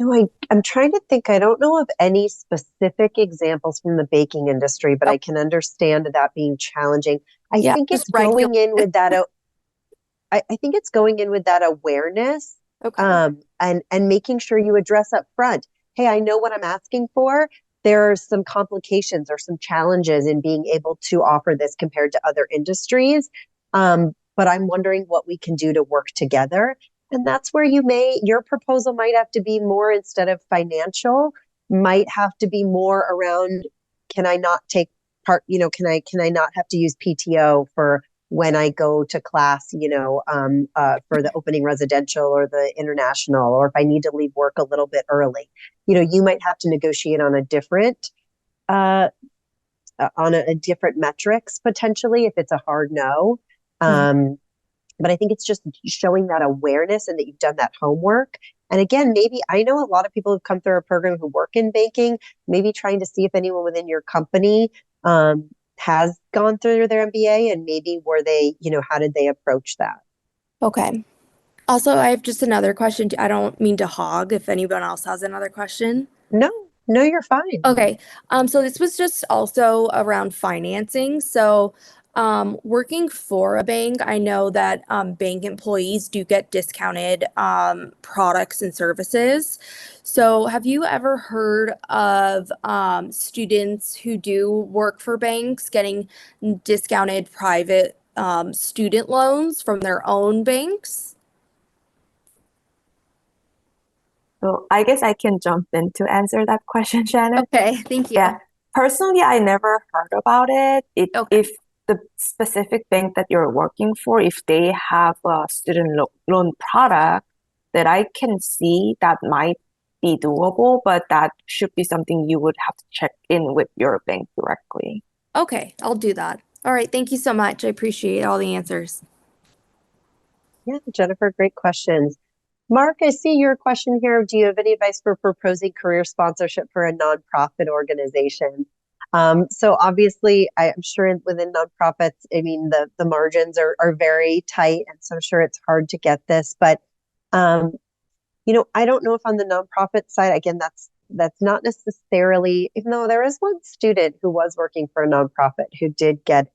No, I'm trying to think. I don't know of any specific examples from the baking industry, but I can understand that being challenging. I think it's going in with that. I think it's going in with that awareness, and making sure you address up front. Hey, I know what I'm asking for. There are some complications or some challenges in being able to offer this compared to other industries. But I'm wondering what we can do to work together. And that's where your proposal might have to be more, instead of financial, might have to be more around, can I not take part, can I not have to use PTO for when I go to class, for the opening residential or the international, or if I need to leave work a little bit early, you might have to negotiate on a different, different metrics potentially if it's a hard no. But I think it's just showing that awareness and that you've done that homework. And again, maybe I know a lot of people who've come through our program who work in banking, maybe trying to see if anyone within your company has gone through their MBA, and maybe were they, how did they approach that? Okay. Also, I have just another question. I don't mean to hog if anyone else has another question. No, you're fine. Okay. So this was just also around financing. So working for a bank, I know that bank employees do get discounted products and services. So have you ever heard of students who do work for banks getting discounted private student loans from their own banks? So I guess I can jump in to answer that question, Shannon. Okay, thank you. Yeah. Personally, I never heard about it. If the specific bank that you're working for, if they have a student loan product that I can see, that might be doable, but that should be something you would have to check in with your bank directly. Okay, I'll do that. All right, thank you so much. I appreciate all the answers. Yeah, Jennifer, great questions. Mark, I see your question here. Do you have any advice for proposing career sponsorship for a nonprofit organization? So obviously, I'm sure within nonprofits, I mean, the margins are very tight, and so I'm sure it's hard to get this. But, I don't know if on the nonprofit side, again, that's not necessarily, even though there is one student who was working for a nonprofit who did get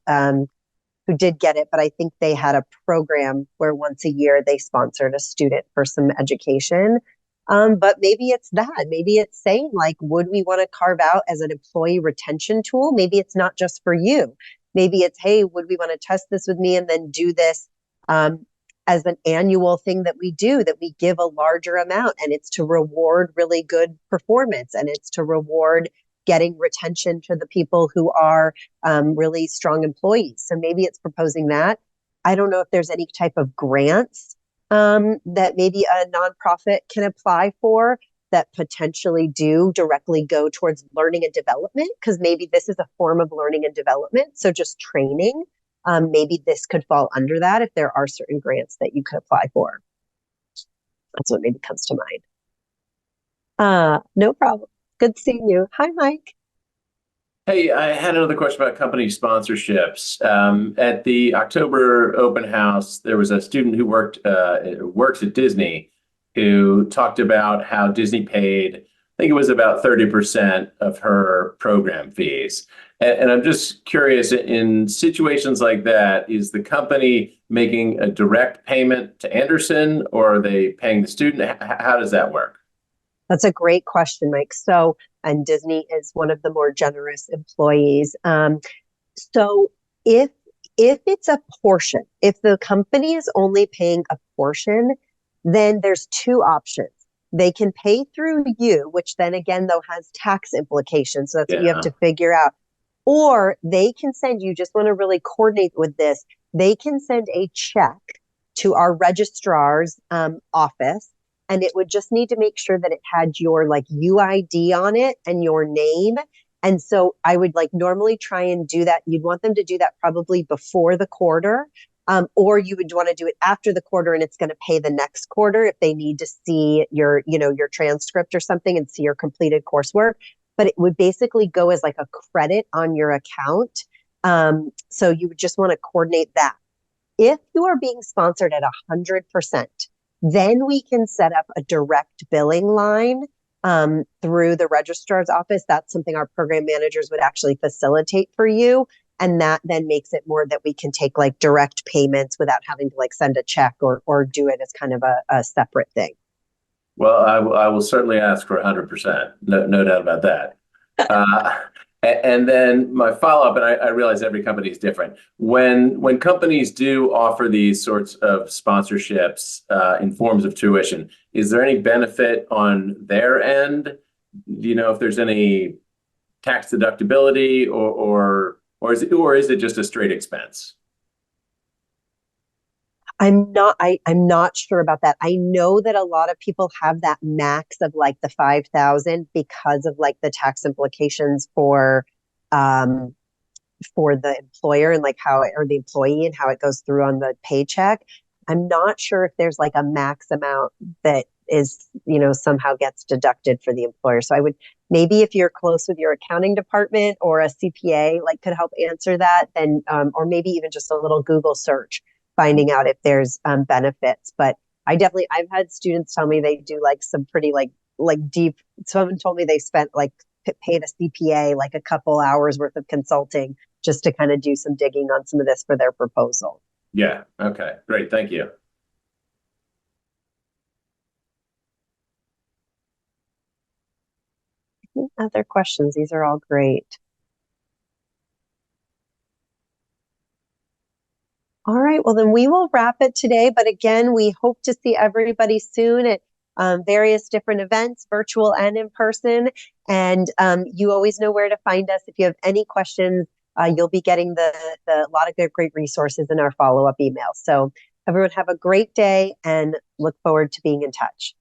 it, but I think they had a program where once a year they sponsored a student for some education. But maybe it's that. Maybe it's saying, like, would we want to carve out as an employee retention tool? Maybe it's not just for you. Maybe it's, hey, would we want to test this with me and then do this as an annual thing that we do, that we give a larger amount, and it's to reward really good performance, and it's to reward getting retention to the people who are really strong employees. So maybe it's proposing that. I don't know if there's any type of grants that maybe a nonprofit can apply for that potentially do directly go towards learning and development, because maybe this is a form of learning and development. So just training, maybe this could fall under that if there are certain grants that you could apply for. That's what maybe comes to mind. No problem. Good seeing you. Hi, Mike. Hey, I had another question about company sponsorships. At the October open house, there was a student who works at Disney who talked about how Disney paid, I think it was about 30% of her program fees. And I'm just curious, in situations like that, is the company making a direct payment to Anderson, or are they paying the student? How does that work? That's a great question, Mike. So, and Disney is one of the more generous employees. So if it's a portion, if the company is only paying a portion, then there's two options. They can pay through you, which then again, though, has tax implications. So that's what you have to figure out. Or they can send, you just want to really coordinate with this, they can send a check to our registrar's office, and it would just need to make sure that it had your like UID on it and your name. And so I would like normally try and do that. You'd want them to do that probably before the quarter, or you would want to do it after the quarter, and it's going to pay the next quarter if they need to see your, your transcript or something and see your completed coursework. But it would basically go as like a credit on your account. So you would just want to coordinate that. If you are being sponsored at 100%, then we can set up a direct billing line through the registrar's office. That's something our program managers would actually facilitate for you. And that then makes it more that we can take like direct payments without having to like send a check or do it as kind of a separate thing. Well, I will certainly ask for 100%. No doubt about that. And then my follow-up, and I realize every company is different. When companies do offer these sorts of sponsorships in forms of tuition, is there any benefit on their end? Do you know if there's any tax deductibility or is it just a straight expense? I'm not sure about that. I know that a lot of people have that max of like the 5,000 because of like the tax implications for the employer and like or the employee and how it goes through on the paycheck. I'm not sure if there's like a max amount that is, somehow gets deducted for the employer. So I would maybe, if you're close with your accounting department or a CPA, like could help answer that, then or maybe even just a little Google search, finding out if there's benefits. But I've had students tell me they do like some pretty like deep, someone told me they spent like paid a CPA like a couple hours worth of consulting just to kind of do some digging on some of this for their proposal. Yeah. Okay. Great. Thank you. Other questions? These are all great. All right, well, then we will wrap it today. But again, we hope to see everybody soon at various different events, virtual and in person. And you always know where to find us. If you have any questions, you'll be getting a lot of great resources in our follow-up emails. So everyone have a great day and look forward to being in touch.